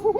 तो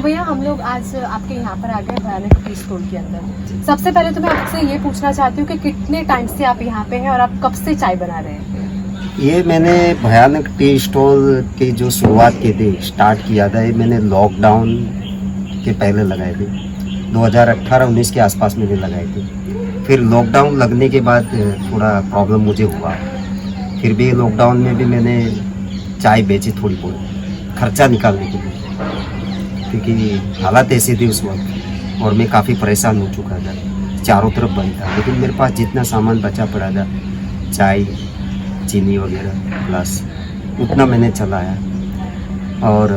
भैया हम लोग आज आपके यहाँ पर आ गए भयानक टी स्टॉल के अंदर। सबसे पहले तो मैं आपसे ये पूछना चाहती हूँ कि कितने टाइम से आप यहाँ पे हैं और आप कब से चाय बना रहे हैं? ये मैंने भयानक टी स्टॉल की जो शुरुआत की थी, स्टार्ट किया था, ये मैंने लॉकडाउन के पहले लगाए थे। 2018-19 के आसपास मैंने लगाए थे। फिर लॉकडाउन लगने के बाद थोड़ा प्रॉब्लम मुझे हुआ। फिर भी लॉकडाउन में भी मैंने चाय बेची थोड़ी बहुत खर्चा निकालने के लिए, क्योंकि हालात ऐसे थे उस वक्त और मैं काफ़ी परेशान हो चुका था, चारों तरफ बंद था। लेकिन मेरे पास जितना सामान बचा पड़ा था, चाय, चीनी वगैरह प्लस, उतना मैंने चलाया। और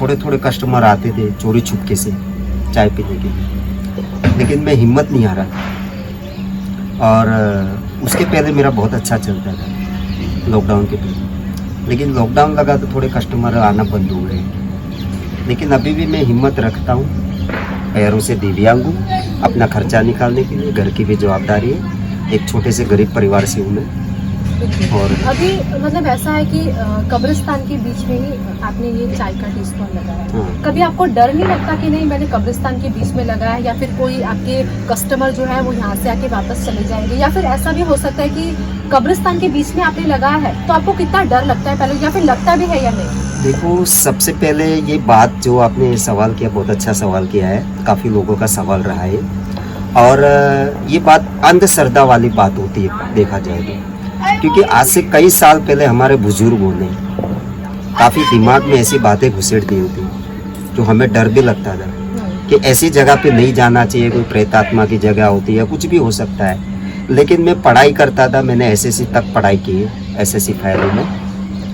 थोड़े थोड़े कस्टमर आते थे चोरी छुपके से चाय पीने के लिए, लेकिन मैं हिम्मत नहीं हारा। और उसके पहले मेरा बहुत अच्छा चलता था लॉकडाउन के पहले, लेकिन लॉकडाउन लगा तो थोड़े कस्टमर आना बंद हो गए। लेकिन अभी भी मैं हिम्मत रखता हूँ, पैरों से दिव्यांग हूँ, अपना खर्चा निकालने के लिए, घर की भी जवाबदारी है, एक छोटे से गरीब परिवार से हूँ मैं। और अभी मतलब ऐसा है कि कब्रिस्तान के बीच में ही आपने ये चाय का टी स्टॉल लगाया है। हाँ। कभी आपको डर नहीं लगता कि नहीं मैंने कब्रिस्तान के बीच में लगाया है, या फिर कोई आपके कस्टमर जो है वो यहाँ से आके वापस चले जाएंगे, या फिर ऐसा भी हो सकता है कि कब्रिस्तान के बीच में आपने लगाया है तो आपको कितना डर लगता है पहले, या फिर लगता भी है या नहीं? देखो, सबसे पहले ये बात जो आपने सवाल किया, बहुत अच्छा सवाल किया है, काफ़ी लोगों का सवाल रहा है। और ये बात अंधश्रद्धा वाली बात होती है देखा जाए तो, क्योंकि आज से कई साल पहले हमारे बुजुर्गों ने काफ़ी दिमाग में ऐसी बातें घुसेड़ दी होती जो हमें डर भी लगता था कि ऐसी जगह पे नहीं जाना चाहिए, कोई प्रेतात्मा की जगह होती है, कुछ भी हो सकता है। लेकिन मैं पढ़ाई करता था, मैंने एसएससी तक पढ़ाई की है, एसएससी फाइलों में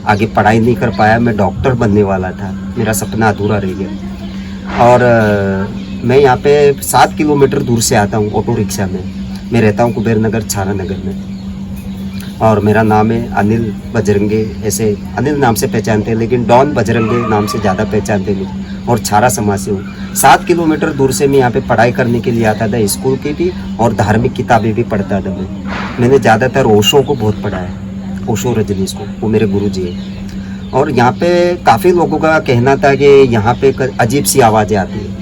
आगे पढ़ाई नहीं कर पाया। मैं डॉक्टर बनने वाला था, मेरा सपना अधूरा रह गया। और मैं यहाँ पे 7 किलोमीटर दूर से आता हूँ ऑटो रिक्शा में। मैं रहता हूँ कुबेर नगर, छारा नगर में, और मेरा नाम है अनिल बजरंगे। ऐसे अनिल नाम से पहचानते हैं, लेकिन डॉन बजरंगे नाम से ज़्यादा पहचानते हैं, और छारा समाज से हूँ। 7 किलोमीटर दूर से मैं यहाँ पे पढ़ाई करने के लिए आता था, स्कूल की भी और धार्मिक किताबें भी पढ़ता था। मैंने ज़्यादातर ओशो को बहुत पढ़ा है, ओशो रजनीश को, वो मेरे गुरु जी है। और यहाँ पे काफ़ी लोगों का कहना था कि यहाँ पे अजीब सी आवाज़ें आती है,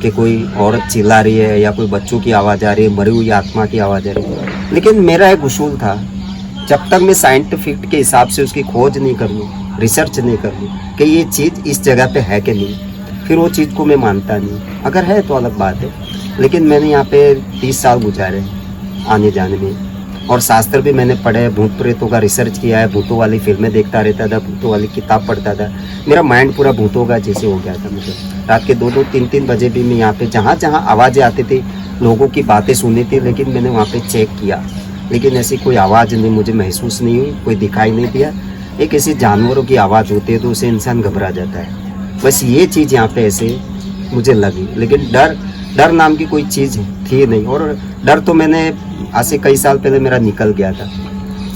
कि कोई औरत चिल्ला रही है या कोई बच्चों की आवाज़ आ रही है, मरी हुई आत्मा की आवाज़ आ रही है। लेकिन मेरा एक उसूल था, जब तक मैं साइंटिफिक के हिसाब से उसकी खोज नहीं कर लूँ, रिसर्च नहीं कर लूँ कि ये चीज़ इस जगह पे है कि नहीं, फिर वो चीज़ को मैं मानता नहीं। अगर है तो अलग बात है, लेकिन मैंने यहाँ पे 30 साल गुजारे आने जाने में, और शास्त्र भी मैंने पढ़े, भूत प्रेतों का रिसर्च किया है, भूतों वाली फिल्में देखता रहता था, भूतों वाली किताब पढ़ता था। मेरा माइंड पूरा भूतों का जैसे हो गया था। मुझे रात के 2-2, 3-3 बजे भी मैं यहाँ पे जहाँ जहाँ आवाज़ें आती थी, लोगों की बातें सुनी थी, लेकिन मैंने वहाँ पे चेक किया, लेकिन ऐसी कोई आवाज़ नहीं मुझे महसूस नहीं हुई, कोई दिखाई नहीं दिया। एक ऐसी जानवरों की आवाज़ होती है तो उसे इंसान घबरा जाता है, बस ये चीज़ यहाँ पे ऐसे मुझे लगी। लेकिन डर नाम की कोई चीज़ थी नहीं, और डर तो मैंने आज से कई साल पहले मेरा निकल गया था।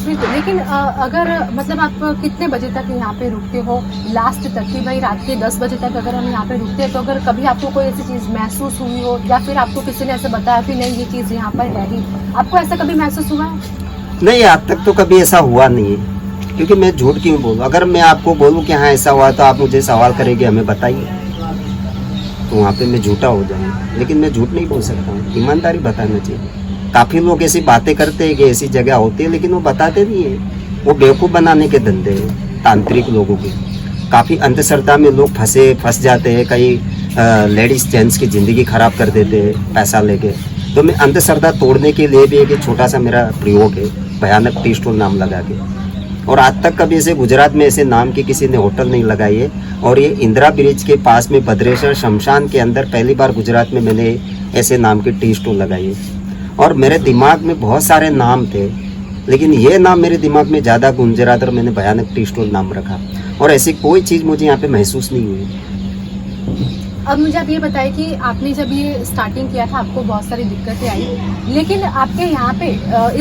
बिल्कुल। लेकिन अगर मतलब आप कितने बजे तक यहाँ पे रुकते हो लास्ट तक, कि भाई रात के 10 बजे तक अगर हम यहाँ पे रुकते हैं, तो अगर कभी आपको कोई ऐसी चीज़ महसूस हुई हो, या फिर आपको किसी ने ऐसे बताया कि नहीं ये चीज़ यहाँ पर है ही, आपको ऐसा कभी महसूस हुआ है? नहीं, आज तक तो कभी ऐसा हुआ नहीं है, क्योंकि मैं झूठ क्यों बोलूँ। अगर मैं आपको बोलूँ कि हाँ ऐसा हुआ, तो आप मुझे सवाल करेंगे हमें बताइए, तो वहाँ पे मैं झूठा हो जाऊँगा। लेकिन मैं झूठ नहीं बोल सकता हूँ, ईमानदारी बताना चाहिए। काफ़ी लोग ऐसी बातें करते हैं कि ऐसी जगह होती है, लेकिन वो बताते नहीं है। वो बेवकूफ़ बनाने के धंधे हैं तांत्रिक लोगों के। काफ़ी अंधश्रद्धा में लोग फंस जाते हैं, कई लेडीज़ जेंट्स की ज़िंदगी ख़राब कर देते हैं पैसा लेके। तो मैं अंधश्रद्धा तोड़ने के लिए भी एक छोटा सा मेरा प्रयोग है, भयानक टी स्टॉल नाम लगा के। और आज तक कभी ऐसे गुजरात में ऐसे नाम की किसी ने होटल नहीं लगाई है। और ये इंदिरा ब्रिज के पास में भद्रेश्वर शमशान के अंदर पहली बार गुजरात में मैंने ऐसे नाम की टी स्टॉल लगाई है। और मेरे दिमाग में बहुत सारे नाम थे, लेकिन ये नाम मेरे दिमाग में ज़्यादा गूंज रहा था, और मैंने भयानक टी स्टॉल नाम रखा। और ऐसी कोई चीज़ मुझे यहाँ पे महसूस नहीं हुई। अब मुझे आप ये बताएं कि आपने जब ये स्टार्टिंग किया था, आपको बहुत सारी दिक्कतें आई, लेकिन आपके यहाँ पे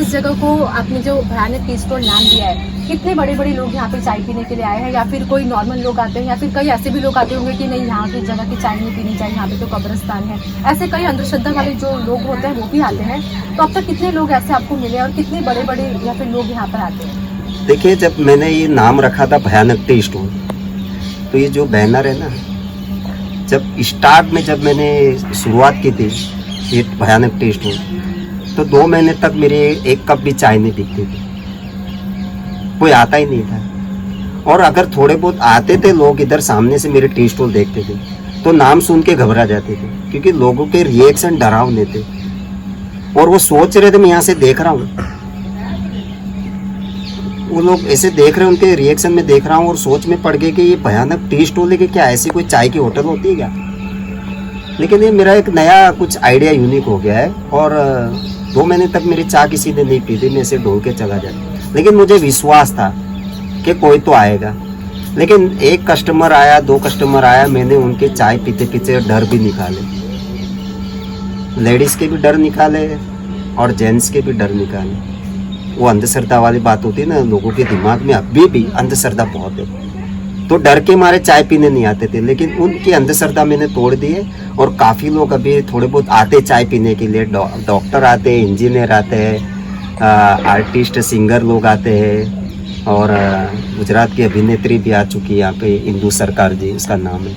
इस जगह को आपने जो भयानक टी स्टॉल नाम दिया है, कितने बड़े बड़े लोग यहाँ पे चाय पीने के लिए आए हैं, या फिर कोई नॉर्मल लोग आते हैं, या फिर कई ऐसे भी लोग आते होंगे कि नहीं यहाँ की जगह की चाय नहीं पीनी चाहिए, यहाँ पे तो कब्रिस्तान है, ऐसे कई अंधश्रद्धा वाले जो लोग होते हैं वो भी आते हैं। तो अब तक कितने लोग ऐसे आपको मिले, और कितने बड़े बड़े या फिर लोग यहाँ पर आते हैं? देखिए, जब मैंने ये नाम रखा था भयानक टी स्टॉल, तो ये जो बैनर है ना, जब स्टार्ट में जब मैंने शुरुआत की थी ये भयानक टी स्टॉल, तो 2 महीने तक मेरे 1 कप भी चाय नहीं दिखती थी, कोई आता ही नहीं था। और अगर थोड़े बहुत आते थे लोग इधर सामने से मेरे टी स्टॉल देखते थे, तो नाम सुन के घबरा जाते थे, क्योंकि लोगों के रिएक्शन डरावने थे, और वो सोच रहे थे मैं यहाँ से देख रहा हूँ, वो लोग ऐसे देख रहे हैं, उनके रिएक्शन में देख रहा हूँ, और सोच में पड़ गए कि ये भयानक टी स्टॉल है कि क्या ऐसी कोई चाय की होटल होती है क्या। लेकिन ये मेरा एक नया कुछ आइडिया यूनिक हो गया है, और 2 महीने तक मेरी चाय किसी ने नहीं पी थी, मैं ऐसे ढोल के चला जाता। लेकिन मुझे विश्वास था कि कोई तो आएगा। लेकिन 1 कस्टमर आया, 2 कस्टमर आया, मैंने उनके चाय पीते पीते डर भी निकाले, लेडीज़ के भी डर निकाले और जेंट्स के भी डर निकाले। वो अंधश्रद्धा वाली बात होती है ना, लोगों के दिमाग में अभी भी अंधश्रद्धा बहुत है, तो डर के मारे चाय पीने नहीं आते थे। लेकिन उनकी अंधश्रद्धा मैंने तोड़ दी है, और काफ़ी लोग अभी थोड़े बहुत आते चाय पीने के लिए। डॉक्टर आते हैं, इंजीनियर आते हैं, आर्टिस्ट सिंगर लोग आते हैं, और गुजरात की अभिनेत्री भी आ चुकी है यहाँ पे, इंदु सरकार जी उसका नाम है,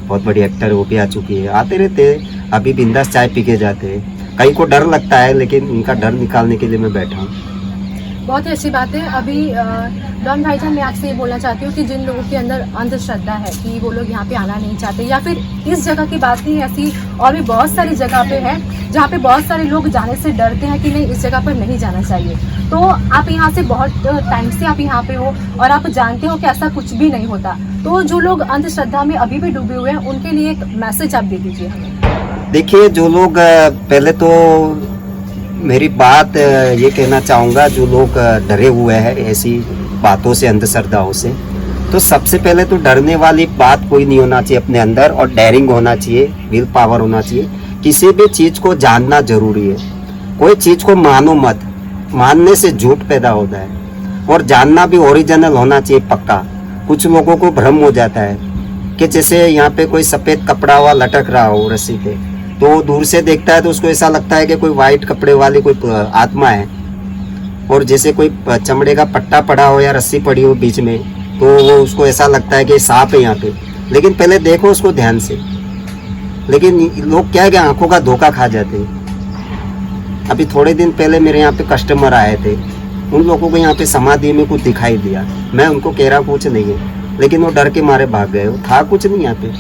बहुत बड़ी एक्टर, वो भी आ चुकी है। आते रहते हैं, अभी बिंदास चाय पी के जाते हैं। कई को डर लगता है, लेकिन उनका डर निकालने के लिए मैं बैठा हूँ। बहुत ही अच्छी बात है। अभी डॉन भाईजान, मैं आपसे ये बोलना चाहती हूँ कि जिन लोगों के अंदर अंधश्रद्धा है कि वो लोग यहाँ पे आना नहीं चाहते, या फिर इस जगह की बात नहीं, ऐसी और भी बहुत सारी जगह पे है जहाँ पे बहुत सारे लोग जाने से डरते हैं कि नहीं, इस जगह पर नहीं जाना चाहिए। तो आप यहाँ से बहुत टाइम से आप यहाँ पे हो और आप जानते हो कि ऐसा कुछ भी नहीं होता। तो जो लोग अंधश्रद्धा में अभी भी डूबे हुए हैं उनके लिए एक मैसेज आप दे दीजिए हमें। देखिए, जो लोग पहले तो मेरी बात ये कहना चाहूँगा, जो लोग डरे हुए हैं ऐसी बातों से, अंधश्रद्धाओं से, तो सबसे पहले तो डरने वाली बात कोई नहीं होना चाहिए अपने अंदर, और डेयरिंग होना चाहिए, विल पावर होना चाहिए। किसी भी चीज़ को जानना जरूरी है। कोई चीज़ को मानो मत, मानने से झूठ पैदा होता है। और जानना भी ओरिजिनल होना चाहिए, पक्का। कुछ लोगों को भ्रम हो जाता है कि जैसे यहाँ पे कोई सफ़ेद कपड़ा हुआ लटक रहा हो रस्सी पे, तो दूर से देखता है तो उसको ऐसा लगता है कि कोई वाइट कपड़े वाली कोई आत्मा है। और जैसे कोई चमड़े का पट्टा पड़ा हो या रस्सी पड़ी हो बीच में, तो वो उसको ऐसा लगता है कि सांप है यहाँ पे। लेकिन पहले देखो उसको ध्यान से। लेकिन लोग क्या है कि आंखों का धोखा खा जाते हैं। अभी थोड़े दिन पहले मेरे यहाँ पे कस्टमर आए थे, उन लोगों को यहाँ पे समाधि में कुछ दिखाई दिया। मैं उनको कह रहा कुछ नहीं है, लेकिन वो डर के मारे भाग गए। वो था कुछ नहीं यहाँ पे,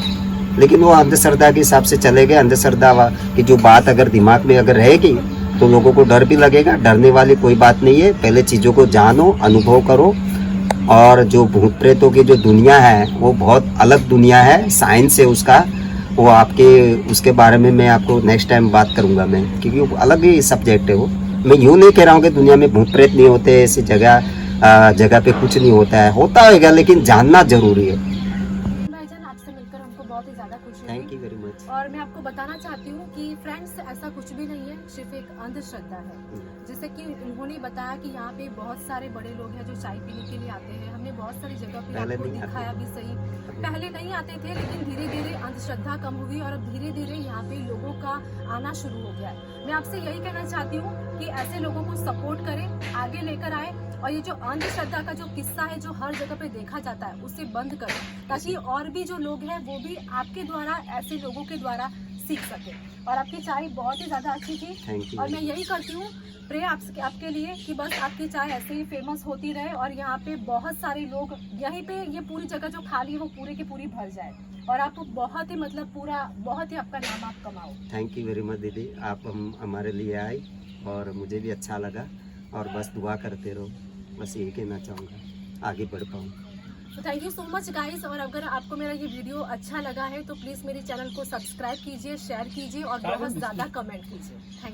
लेकिन वो अंधश्रद्धा के हिसाब से चले गए। अंधश्रद्धा की जो बात अगर दिमाग में अगर रहेगी तो लोगों को डर भी लगेगा। डरने वाली कोई बात नहीं है। पहले चीज़ों को जानो, अनुभव करो। और जो भूत प्रेतों की जो दुनिया है वो बहुत अलग दुनिया है, साइंस है उसका। वो आपके उसके बारे में मैं आपको नेक्स्ट टाइम बात करूँगा मैं, क्योंकि वो अलग ही सब्जेक्ट है वो। मैं यूँ नहीं कह रहा हूँ कि दुनिया में भूत प्रेत नहीं होते, ऐसी जगह पे कुछ नहीं होता है, होता होगा, लेकिन जानना जरूरी है। आपसे मिलकर हमको बहुत ही ज्यादा खुशी हुई। Thank you very much. और मैं आपको बताना चाहती हूँ कि फ्रेंड्स, ऐसा कुछ भी नहीं है, सिर्फ एक अंधश्रद्धा है। जैसे कि उन्होंने बताया कि यहाँ पे बहुत सारे बड़े लोग हैं जो चाय पीने के लिए आते हैं। हमने बहुत सारी जगह पे आपको दिखाया भी सही। पहले नहीं आते थे, लेकिन धीरे धीरे अंधश्रद्धा कम हुई और अब धीरे धीरे यहाँ पे लोगों का आना शुरू हो गया है। मैं आपसे यही कहना चाहती हूँ कि ऐसे लोगों को सपोर्ट करें, आगे लेकर आए, और ये जो अंधश्रद्धा का जो किस्सा है जो हर जगह पे देखा जाता है उसे बंद करें, ताकि और भी जो लोग हैं वो भी आपके द्वारा, ऐसे लोगों के द्वारा सीख सके। और आपकी चाय बहुत ही ज़्यादा अच्छी थी, और मैं यही करती हूँ प्रे आपके लिए कि बस आपकी चाय ऐसे ही फेमस होती रहे और यहाँ पे बहुत सारे लोग, यहीं पे ये पूरी जगह जो खाली है वो पूरी की पूरी भर जाए, और आप बहुत ही मतलब पूरा बहुत ही आपका नाम आप कमाओ। थैंक यू वेरी मच दीदी, आप हमारे लिए आई और मुझे भी अच्छा लगा। और बस दुआ करते रहो, बस यही कहना चाहूँगा, आगे बढ़ पाऊँ। तो thank you so much guys. और अगर आपको मेरा ये वीडियो अच्छा लगा है तो प्लीज़ मेरे चैनल को सब्सक्राइब कीजिए, शेयर कीजिए और बहुत ज़्यादा कमेंट कीजिए। Thank you.